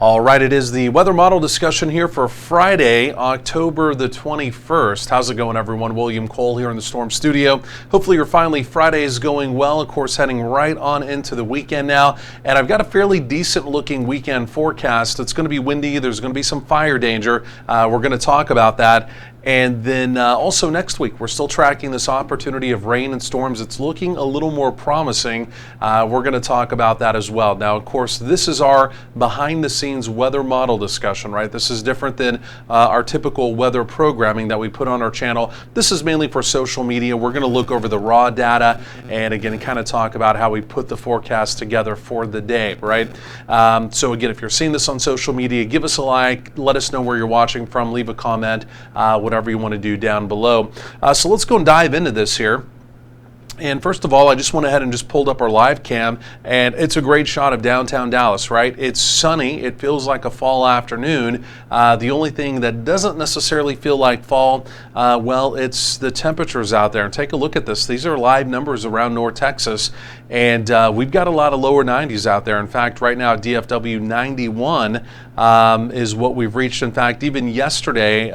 All right, it is the weather model discussion here for Friday, October the 21st. How's it going, everyone? William Cole here in the Storm Studio. Hopefully your Friday is going well. Of course, heading right on into the weekend now. And I've got a fairly decent looking weekend forecast. It's going to be windy. There's going to be some fire danger. We're going to talk about that. And then also next week, we're still tracking this opportunity of rain and storms. It's looking a little more promising. We're going to talk about that as well. Now, of course, this is our behind the scenes weather model discussion, right? This is different than our typical weather programming that we put on our channel. This is mainly for social media. We're going to look over the raw data and again, kind of talk about how we put the forecast together for the day, right? So again, if you're seeing this on social media, give us a like, let us know where you're watching from, leave a comment, whatever you want to do down below. So let's go and dive into this here. And first of all, I just went ahead and just pulled up our live cam, and it's a great shot of downtown Dallas, right? It's sunny. It feels like a fall afternoon. The only thing that doesn't necessarily feel like fall, well, it's the temperatures out there. And take a look at this. These are live numbers around North Texas, and we've got a lot of lower 90s out there. In fact, right now, DFW 91 is what we've reached. In fact, even yesterday,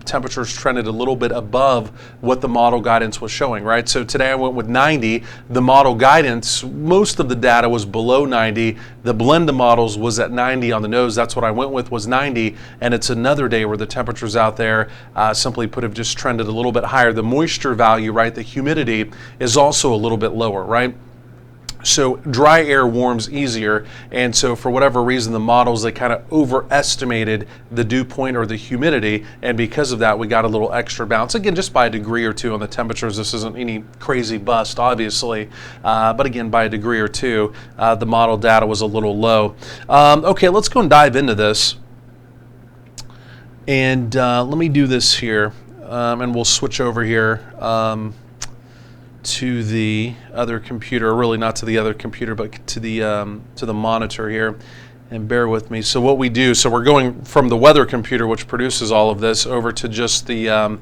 temperatures trended a little bit above what the model guidance was showing, right? So today I went with 90. The model guidance, most of the data was below 90. The blend of models was at 90 on the nose. That's what I went with, was 90. And it's another day where the temperatures out there simply put have just trended a little bit higher. The moisture value, right, the humidity is also a little bit lower, right? So dry air warms easier, and so for whatever reason the models, they kind of overestimated the dew point or the humidity, and because of that we got a little extra bounce, again just by a degree or two on the temperatures. This isn't any crazy bust obviously, but again by a degree or two the model data was a little low. Okay, let's go and dive into this, and let me do this here, and we'll switch over here to the other computer, really not to the other computer, but to the monitor here, and bear with me. So what we do, so we're going from the weather computer, which produces all of this, over to just the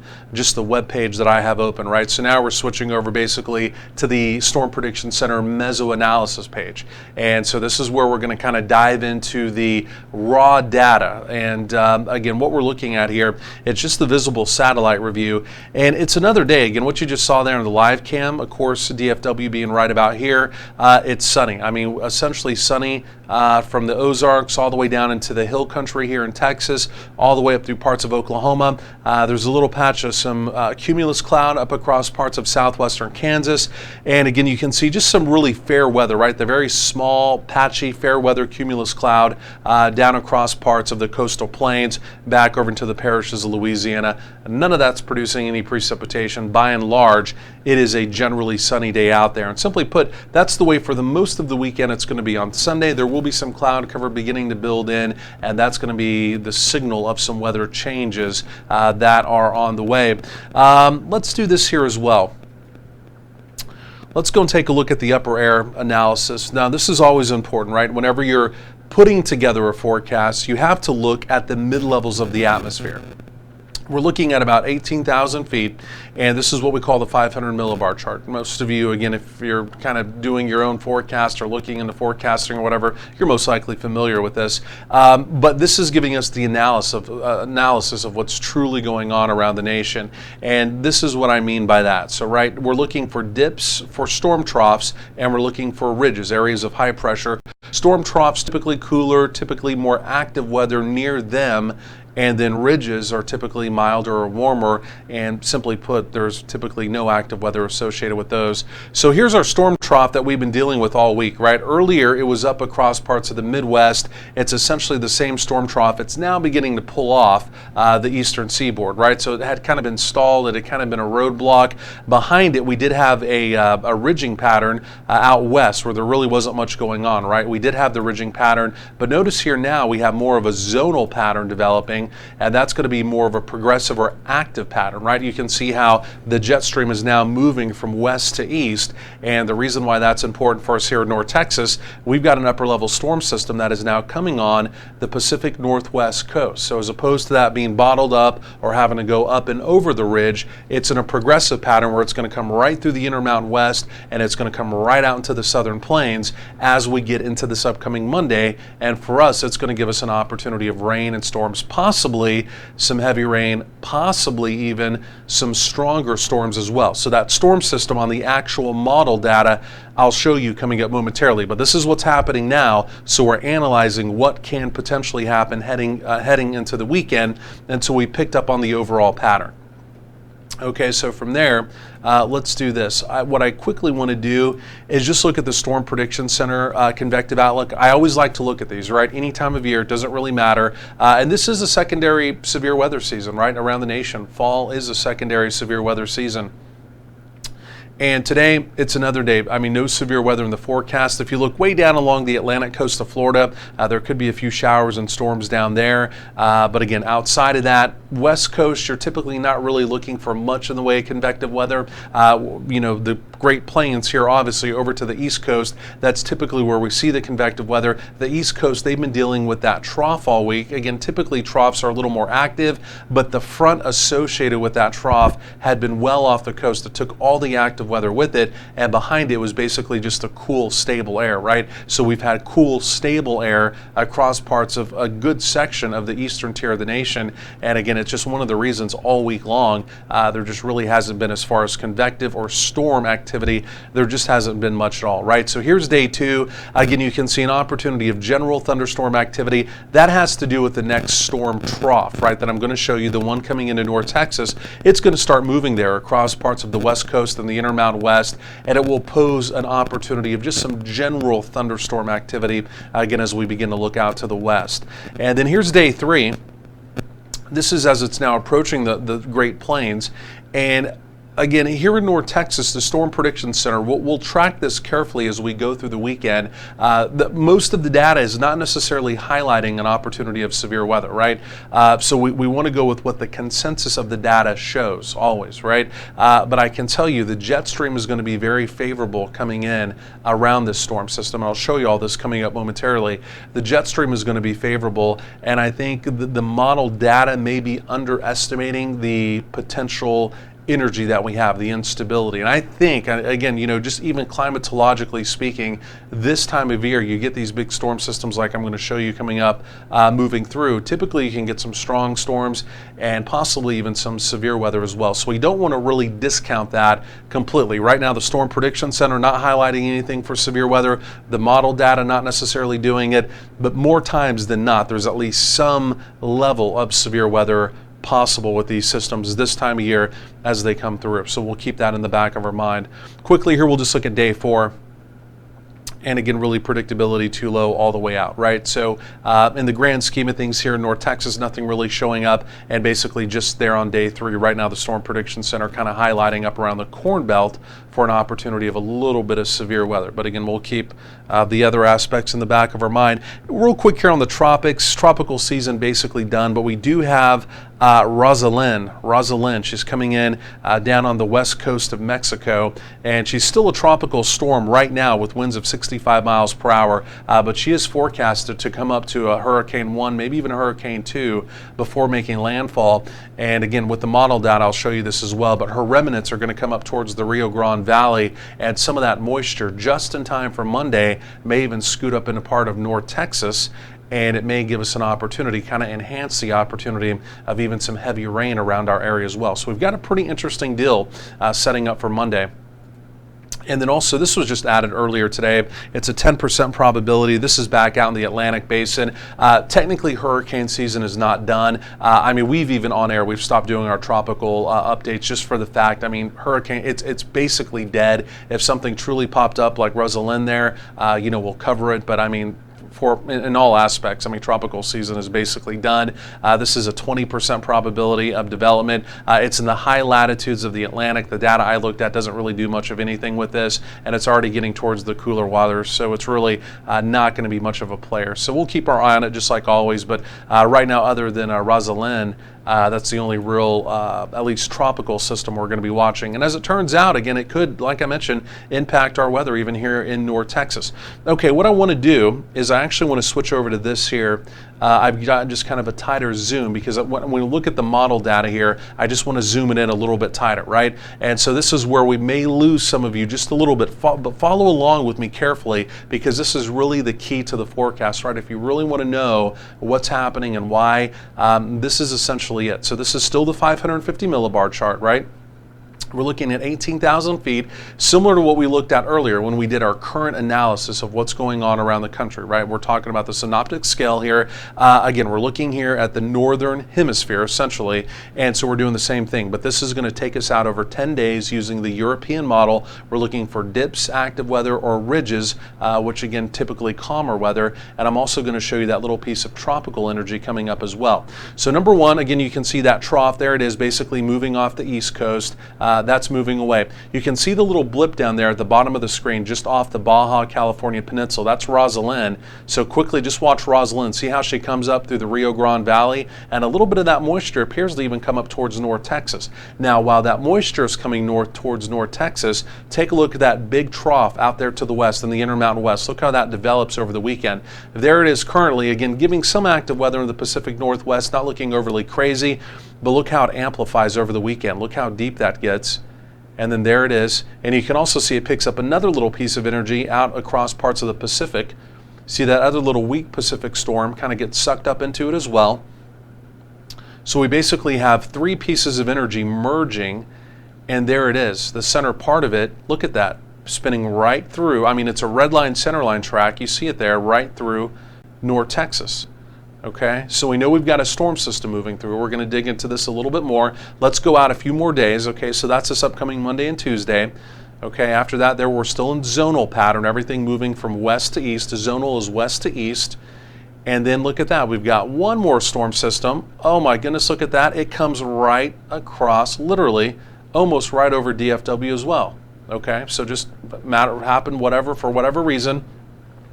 web page that I have open, right? So now we're switching over basically to the Storm Prediction Center meso-analysis page. And so this is where we're going to kind of dive into the raw data. And again, what we're looking at here, it's just the visible satellite review. And it's another day. Again, what you just saw there in the live cam, of course, DFW being right about here, it's sunny. I mean, essentially sunny from the Ozarks all the way down into the hill country here in Texas, all the way up through parts of Oklahoma. There's a little patch of some cumulus cloud up across parts of southwestern Kansas. And again, you can see just some really fair weather, right? The very small, patchy, fair weather cumulus cloud down across parts of the coastal plains, back over into the parishes of Louisiana. None of that's producing any precipitation. By and large, it is a generally sunny day out there. And simply put, that's the way for the most of the weekend it's going to be. On Sunday, there will be some cloud cover beginning to build in, and that's going to be the signal of some weather changes that are on the way. Let's do this here as well. Let's go and take a look at the upper air analysis. Now, this is always important, right? Whenever you're putting together a forecast, you have to look at the mid-levels of the atmosphere. We're looking at about 18,000 feet, and this is what we call the 500 millibar chart. Most of you, again, if you're kind of doing your own forecast or looking into forecasting or whatever, you're most likely familiar with this. But this is giving us the analysis of what's truly going on around the nation, and this is what I mean by that. So, right, we're looking for dips, for storm troughs, and we're looking for ridges, areas of high pressure. Storm troughs typically cooler, typically more active weather near them, and then ridges are typically milder or warmer, and simply put, there's typically no active weather associated with those. So here's our storm trough that we've been dealing with all week, right? Earlier, it was up across parts of the Midwest. It's essentially the same storm trough. It's now beginning to pull off the eastern seaboard, right? So it had kind of been stalled. It had kind of been a roadblock. Behind it, we did have a ridging pattern out west where there really wasn't much going on, right? We did have the ridging pattern, but notice here now we have more of a zonal pattern developing. happening, and that's going to be more of a progressive or active pattern, right? You can see how the jet stream is now moving from west to east, and the reason why that's important for us here in North Texas, we've got an upper level storm system that is now coming on the Pacific Northwest coast. So as opposed to that being bottled up or having to go up and over the ridge, it's in a progressive pattern where it's going to come right through the Intermountain West, and it's going to come right out into the southern plains as we get into this upcoming Monday. And for us, it's going to give us an opportunity of rain and storms, possibly some heavy rain, possibly even some stronger storms as well. So that storm system on the actual model data, I'll show you coming up momentarily, but this is what's happening now. So we're analyzing what can potentially happen heading into the weekend until we picked up on the overall pattern. Okay, so from there, let's do this. What I quickly want to do is just look at the Storm Prediction Center convective outlook. I always like to look at these, right? Any time of year, it doesn't really matter. And this is a secondary severe weather season, right? Around the nation. Fall is a secondary severe weather season. And today, it's another day. I mean, no severe weather in the forecast. If you look way down along the Atlantic coast of Florida, there could be a few showers and storms down there. But again, outside of that, West Coast, you're typically not really looking for much in the way of convective weather. You know, the Great Plains here, obviously, over to the East Coast, that's typically where we see the convective weather. The East Coast, they've been dealing with that trough all week. Again, typically troughs are a little more active, but the front associated with that trough had been well off the coast. It took all the active weather with it, and behind it was basically just a cool, stable air, right? So we've had cool, stable air across parts of a good section of the eastern tier of the nation. And again, it's just one of the reasons all week long there just really hasn't been, as far as convective or storm activity, there just hasn't been much at all, right? So here's day two. Again, you can see an opportunity of general thunderstorm activity. That has to do with the next storm trough, right, that I'm going to show you, the one coming into North Texas. It's going to start moving there across parts of the West Coast and the Intermountain West, and it will pose an opportunity of just some general thunderstorm activity, again, as we begin to look out to the west. And then here's day three. This is as it's now approaching the Great Plains. And again, here in North Texas, the Storm Prediction Center, we'll track this carefully as we go through the weekend. Most of the data is not necessarily highlighting an opportunity of severe weather, right? So we want to go with what the consensus of the data shows, always, right? But I can tell you the jet stream is going to be very favorable coming in around this storm system. And I'll show you all this coming up momentarily. The jet stream is going to be favorable, and I think the model data may be underestimating the potential energy that we have, the instability. And I think, again, you know, just even climatologically speaking, this time of year, you get these big storm systems like I'm going to show you coming up, moving through. Typically, you can get some strong storms and possibly even some severe weather as well. So we don't want to really discount that completely. Right now, the Storm Prediction Center not highlighting anything for severe weather, the model data not necessarily doing it, but more times than not, there's at least some level of severe weather possible with these systems this time of year as they come through. So we'll keep that in the back of our mind. Quickly here, we'll just look at day four. And again, really predictability too low all the way out, right? So in the grand scheme of things here in North Texas, nothing really showing up, and basically just there on day three. Right now, the Storm Prediction Center kind of highlighting up around the Corn Belt for an opportunity of a little bit of severe weather. But again, we'll keep the other aspects in the back of our mind. Real quick here on the tropics, tropical season basically done, but we do have Rosalind, she's coming in down on the west coast of Mexico, and she's still a tropical storm right now with winds of 65 miles per hour, but she is forecasted to come up to a Hurricane 1, maybe even a Hurricane 2 before making landfall. And again, with the model data, I'll show you this as well, but her remnants are going to come up towards the Rio Grande Valley, and some of that moisture just in time for Monday may even scoot up into part of North Texas, and it may give us an opportunity, kind of enhance the opportunity of even some heavy rain around our area as well. So we've got a pretty interesting deal setting up for Monday. And then also, this was just added earlier today. It's a 10% probability. This is back out in the Atlantic Basin. Technically, hurricane season is not done. I mean, we've even on air, we've stopped doing our tropical updates just for the fact, I mean, hurricane, it's basically dead. If something truly popped up like Rosalind there, you know, we'll cover it. But I mean, in all aspects. I mean, tropical season is basically done. This is a 20% probability of development. It's in the high latitudes of the Atlantic. The data I looked at doesn't really do much of anything with this, and it's already getting towards the cooler waters, so it's really not going to be much of a player. So we'll keep our eye on it just like always, but right now, other than Rosalind, that's the only real, at least tropical system we're going to be watching. And as it turns out, again, it could, like I mentioned, impact our weather even here in North Texas. Okay, what I want to do is I actually want to switch over to this here. I've got just kind of a tighter zoom because when we look at the model data here, I just want to zoom it in a little bit tighter, right? And so this is where we may lose some of you just a little bit, but follow along with me carefully because this is really the key to the forecast, right? If you really want to know what's happening and why, this is essentially it. So this is still the 550 millibar chart, right? We're looking at 18,000 feet, similar to what we looked at earlier when we did our current analysis of what's going on around the country, right? We're talking about the synoptic scale here. Again, we're looking here at the northern hemisphere, essentially, and so we're doing the same thing, but this is going to take us out over 10 days using the European model. We're looking for dips, active weather, or ridges, which again, typically calmer weather, and I'm also going to show you that little piece of tropical energy coming up as well. So number one, again, you can see that trough, there it is, basically moving off the east coast. That's moving away. You can see the little blip down there at the bottom of the screen just off the Baja California Peninsula. That's Rosalind. So quickly just watch Rosalind. See how she comes up through the Rio Grande Valley, and a little bit of that moisture appears to even come up towards North Texas. Now while that moisture is coming north towards North Texas, take a look at that big trough out there to the west in the Intermountain West. Look how that develops over the weekend. There it is currently, again giving some active weather in the Pacific Northwest, not looking overly crazy, but look how it amplifies over the weekend. Look how deep that gets. And then there it is. And you can also see it picks up another little piece of energy out across parts of the Pacific. See that other little weak Pacific storm kind of gets sucked up into it as well. So we basically have three pieces of energy merging, and there it is. The center part of it, look at that, spinning right through. I mean, it's a red line center line track. You see it there right through North Texas. Okay, so we know we've got a storm system moving through. We're going to dig into this a little bit more. Let's go out a few more days. Okay, so that's this upcoming Monday and Tuesday. Okay, after that, we're still in zonal pattern, everything moving from west to east. The zonal is west to east. And then look at that, we've got one more storm system. Oh my goodness, look at that. It comes right across, literally, almost right over DFW as well. Okay, so just happened, whatever, for whatever reason.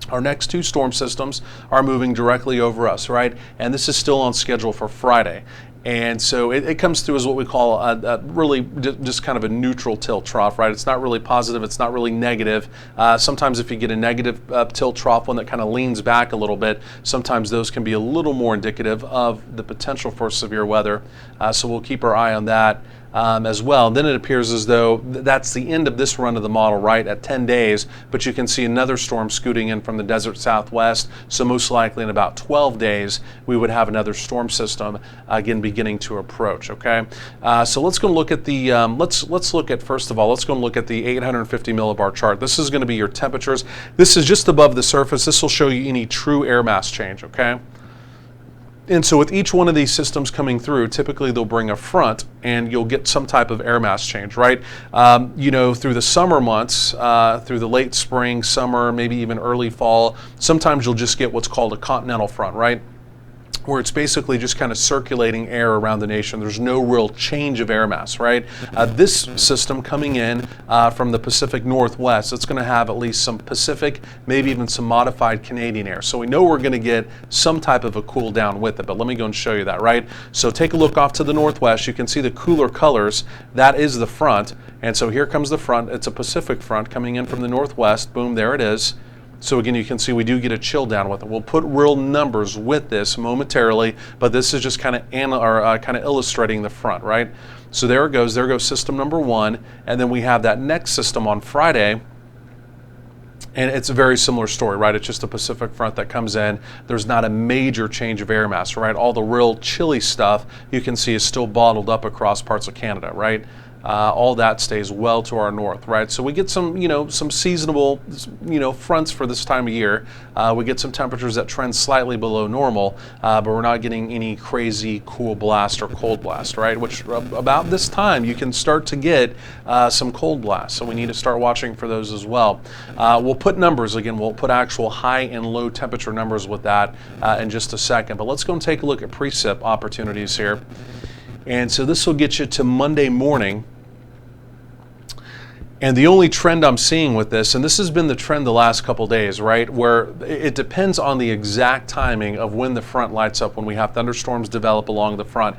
Our next two storm systems are moving directly over us, right? And this is still on schedule for Friday. And so it comes through as what we call a really just kind of a neutral tilt trough, right? It's not really positive, it's not really negative. Sometimes if you get a negative tilt trough, one that kind of leans back a little bit, sometimes those can be a little more indicative of the potential for severe weather. So we'll keep our eye on that. As well. And then it appears as though that's the end of this run of the model, right, at 10 days, but you can see another storm scooting in from the desert southwest, so most likely in about 12 days we would have another storm system again beginning to approach. Okay, so let's go look at the let's look at, first of all, let's go and look at the 850 millibar chart. This is going to be your temperatures. This is just above the surface. This will show you any true air mass change. Okay. And so with each one of these systems coming through, typically they'll bring a front and you'll get some type of air mass change, right? You know, through the summer months, through the late spring, summer, maybe even early fall, sometimes you'll just get what's called a continental front, right? Where it's basically just kind of circulating air around the nation. There's no real change of air mass, right? This system coming in from the Pacific Northwest, it's going to have at least some Pacific, maybe even some modified Canadian air. So we know we're going to get some type of a cool down with it, but let me go and show you that, right? So take a look off to the northwest. You can see the cooler colors. That is the front. And so here comes the front. It's a Pacific front coming in from the northwest. Boom, there it is. So again, you can see we do get a chill down with it. We'll put real numbers with this momentarily, but this is just kind of illustrating the front, right? So there it goes. There goes system number one, and then we have that next system on Friday, and it's a very similar story, right? It's just a Pacific front that comes in. There's not a major change of air mass, right? All the real chilly stuff you can see is still bottled up across parts of Canada, right? all that stays well to our north, right? So we get some, some seasonable, fronts for this time of year. We get some temperatures that trend slightly below normal, but we're not getting any crazy cool blast or cold blast, right? Which about this time you can start to get some cold blasts, so we need to start watching for those as well. We'll put numbers, again, we'll put actual high and low temperature numbers with that in just a second, but let's go and take a look at precip opportunities here. And so this will get you to Monday morning. And the only trend I'm seeing with this, and this has been the trend the last couple days, right, where it depends on the exact timing of when the front lights up, when we have thunderstorms develop along the front.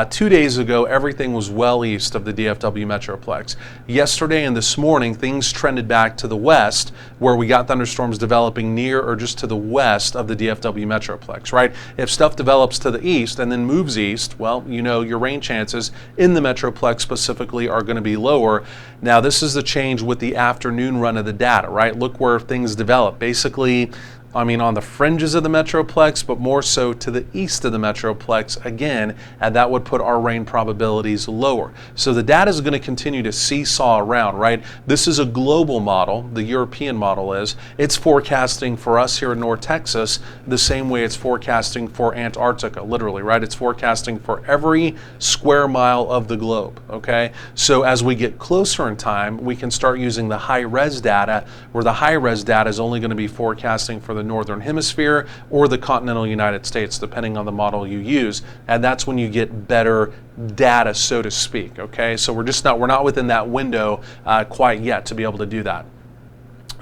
2 days ago, everything was well east of the DFW Metroplex. Yesterday and this morning, things trended back to the west, where we got thunderstorms developing near or just to the west of the DFW Metroplex, right? If stuff develops to the east and then moves east, well, your rain chances in the Metroplex specifically are going to be lower. Now, this is the change with the afternoon run of the data, right? Look where things develop. Basically, on the fringes of the Metroplex, but more so to the east of the Metroplex again, and that would put our rain probabilities lower. So the data is going to continue to seesaw around, right? This is a global model, the European model is. It's forecasting for us here in North Texas the same way it's forecasting for Antarctica, literally, right? It's forecasting for every square mile of the globe, okay? So as we get closer in time, we can start using the high-res data, where the high-res data is only going to be forecasting for the Northern Hemisphere or the continental United States, depending on the model you use, and that's when you get better data, so to speak. Okay, so we're not within that window quite yet to be able to do that.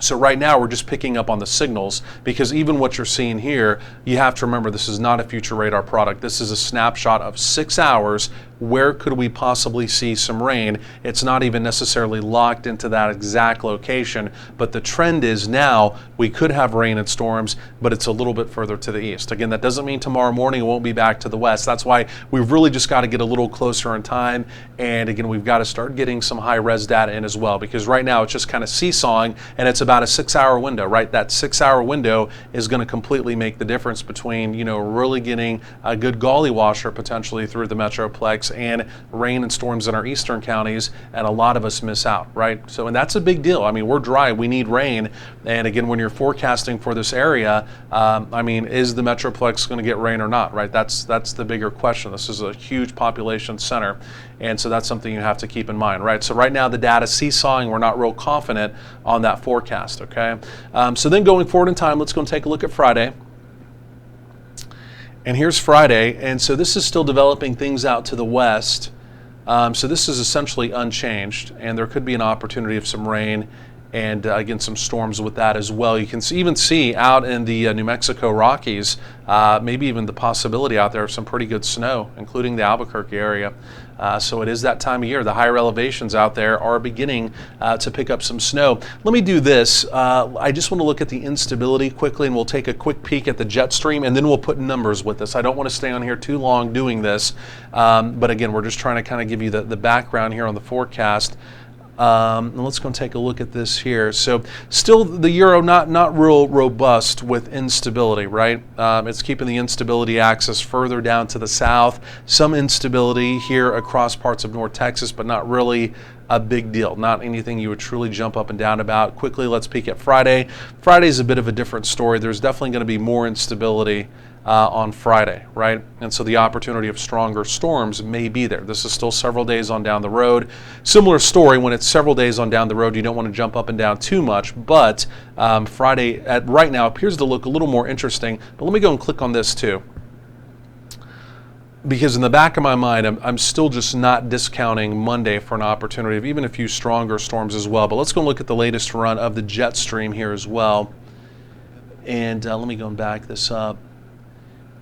So right now we're just picking up on the signals, because even what you're seeing here, you have to remember this is not a future radar product. This is a snapshot of 6 hours. Where could we possibly see some rain? It's not even necessarily locked into that exact location, but the trend is now we could have rain and storms, but it's a little bit further to the east. Again, that doesn't mean tomorrow morning it won't be back to the west. That's why we've really just got to get a little closer in time, and again, we've got to start getting some high-res data in as well, because right now it's just kind of seesawing, and it's about a 6-hour window, right? That 6-hour window is going to completely make the difference between, really getting a good gully washer potentially through the Metroplex and rain and storms in our eastern counties, and a lot of us miss out, right? So, and that's a big deal. We're dry, we need rain, and again, when you're forecasting for this area, is the Metroplex going to get rain or not, right? That's the bigger question. This is a huge population center, and so that's something you have to keep in mind, right? So right now the data seesawing, we're not real confident on that forecast, okay? So then going forward in time, let's go and take a look at Friday. And here's Friday, and so this is still developing things out to the west. So this is essentially unchanged, and there could be an opportunity of some rain and again some storms with that as well. You can even see out in the New Mexico Rockies, maybe even the possibility out there of some pretty good snow, including the Albuquerque area. So it is that time of year. The higher elevations out there are beginning to pick up some snow. Let me do this. I just want to look at the instability quickly, and we'll take a quick peek at the jet stream, and then we'll put numbers with this. I don't want to stay on here too long doing this, but again, we're just trying to kind of give you the background here on the forecast. Let's go and take a look at this here. So still the euro not real robust with instability, right? It's keeping the instability axis further down to the south. Some instability here across parts of North Texas, but not really a big deal. Not anything you would truly jump up and down about. Quickly, let's peek at Friday. Friday's a bit of a different story. There's definitely going to be more instability on Friday, right? And so the opportunity of stronger storms may be there. This is still several days on down the road. Similar story, when it's several days on down the road, you don't want to jump up and down too much, but Friday right now appears to look a little more interesting. But let me go and click on this too, because in the back of my mind, I'm still just not discounting Monday for an opportunity of even a few stronger storms as well. But let's go and look at the latest run of the jet stream here as well. And let me go and back this up.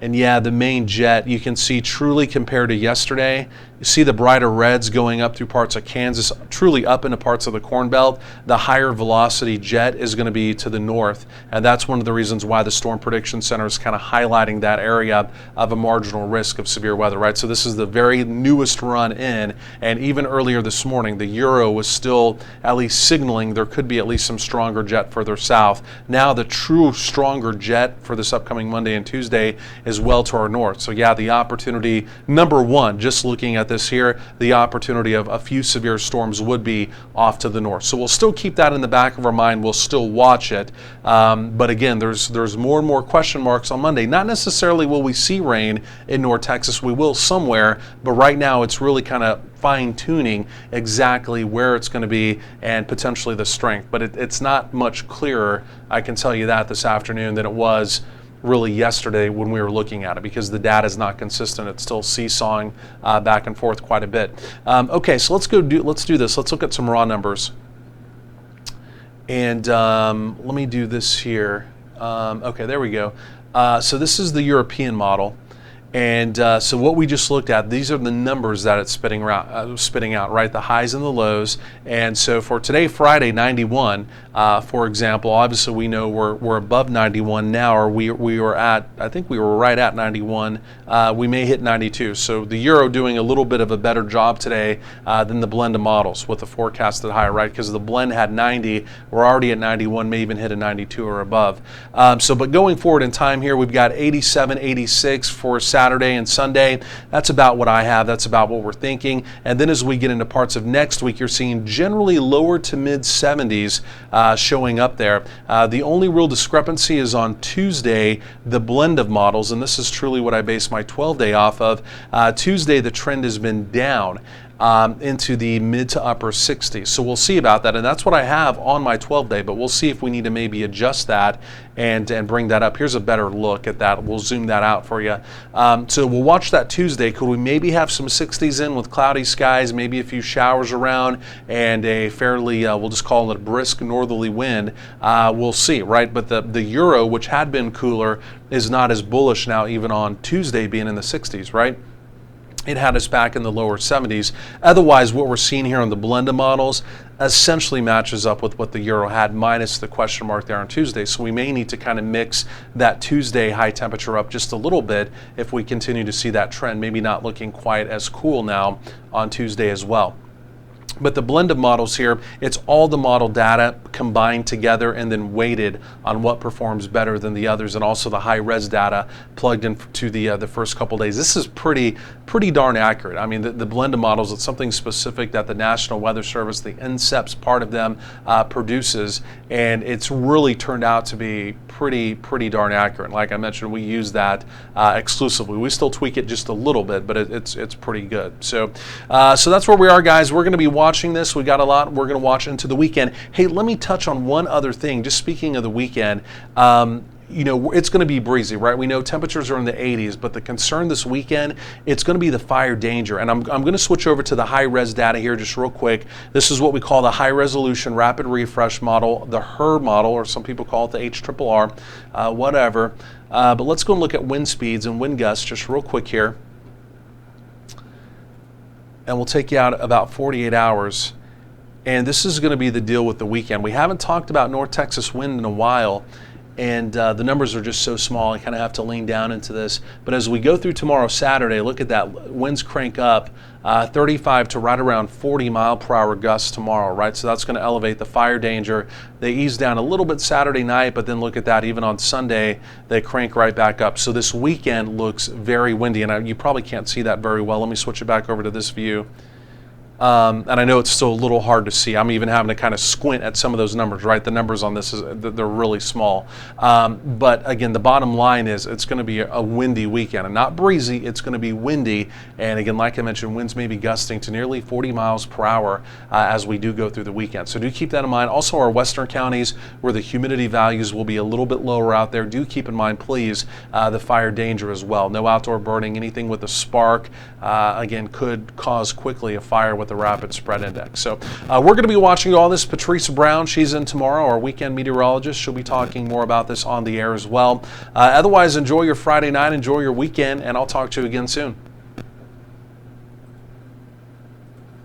And yeah, the main jet, you can see truly compared to yesterday, you see the brighter reds going up through parts of Kansas, truly up into parts of the Corn Belt. The higher velocity jet is going to be to the north, and that's one of the reasons why the Storm Prediction Center is kind of highlighting that area of a marginal risk of severe weather, right? So this is the very newest run in, and even earlier this morning, the Euro was still at least signaling there could be at least some stronger jet further south. Now the true stronger jet for this upcoming Monday and Tuesday is is well to our north. So yeah, the opportunity, number one, just looking at this here, the opportunity of a few severe storms would be off to the north. So we'll still keep that in the back of our mind. We'll still watch it. But again, there's more and more question marks on Monday. Not necessarily will we see rain in North Texas. We will somewhere, but right now it's really kind of fine-tuning exactly where it's going to be and potentially the strength. But it's not much clearer, I can tell you that, this afternoon than it was really yesterday when we were looking at it, because the data is not consistent. It's still seesawing back and forth quite a bit. Okay, so let's do this. Let's look at some raw numbers. And let me do this here. Okay, there we go. So this is the European model. And so what we just looked at, these are the numbers that it's spitting out, right? The highs and the lows. And so for today, Friday, 91, for example, obviously we know we're above 91 now, or we were at, I think we were right at 91. We may hit 92. So the euro doing a little bit of a better job today than the blend of models with the forecasted high, right? Because the blend had 90, we're already at 91, may even hit a 92 or above. But going forward in time here, we've got 87, 86 for Saturday and Sunday. That's about what I have. That's about what we're thinking. And then as we get into parts of next week, you're seeing generally lower to mid 70s showing up there. The only real discrepancy is on Tuesday, the blend of models, and this is truly what I base my 12-day off of. Tuesday, the trend has been down into the mid to upper 60s. So we'll see about that, and that's what I have on my 12-day, but we'll see if we need to maybe adjust that and bring that up. Here's a better look at that. We'll zoom that out for you. So we'll watch that Tuesday. Could we maybe have some 60s in with cloudy skies, maybe a few showers around, and a fairly, we'll just call it a brisk northerly wind? We'll see, right? But the euro, which had been cooler, is not as bullish now, even on Tuesday being in the 60s, right? It had us back in the lower 70s. Otherwise, what we're seeing here on the blended models essentially matches up with what the euro had, minus the question mark there on Tuesday. So we may need to kind of mix that Tuesday high temperature up just a little bit if we continue to see that trend, maybe not looking quite as cool now on Tuesday as well. But the blend of models here, it's all the model data combined together and then weighted on what performs better than the others, and also the high res data plugged into the first couple days. This is pretty darn accurate. I mean, the blend of models, it's something specific that the National Weather Service, the NCEPS part of them, produces, and it's really turned out to be pretty darn accurate. Like I mentioned, we use that exclusively. We still tweak it just a little bit, but it's pretty good. So that's where we are, guys. We're going to be watching this. We got a lot we're going to watch into the weekend. Hey, let me touch on one other thing. Just speaking of the weekend, you know, it's going to be breezy, right? We know temperatures are in the 80s, but the concern this weekend, it's going to be the fire danger. And I'm going to switch over to the high res data here just real quick. This is what we call the high resolution rapid refresh model, the HRR model, or some people call it the HRRR, whatever. But let's go and look at wind speeds and wind gusts just real quick here. And we'll take you out about 48 hours. And this is going to be the deal with the weekend. We haven't talked about North Texas wind in a while, and the numbers are just so small. I kind of have to lean down into this. But as we go through tomorrow, Saturday, look at that. Winds crank up 35 to right around 40 mile per hour gusts tomorrow, right? So that's going to elevate the fire danger. They ease down a little bit Saturday night, but then look at that. Even on Sunday, they crank right back up. So this weekend looks very windy, and you probably can't see that very well. Let me switch it back over to this view. And I know it's still a little hard to see. I'm even having to kind of squint at some of those numbers, right? The numbers on this, they're really small. But again, the bottom line is it's going to be a windy weekend. And not breezy, it's going to be windy. And again, like I mentioned, winds may be gusting to nearly 40 miles per hour as we do go through the weekend. So do keep that in mind. Also, our western counties where the humidity values will be a little bit lower out there, do keep in mind, please, the fire danger as well. No outdoor burning, anything with a spark, again, could cause quickly a fire with the rapid spread index. So we're going to be watching all this. Patrice Brown, she's in tomorrow, our weekend meteorologist. She'll be talking more about this on the air as well. Otherwise, enjoy your Friday night, enjoy your weekend, and I'll talk to you again soon.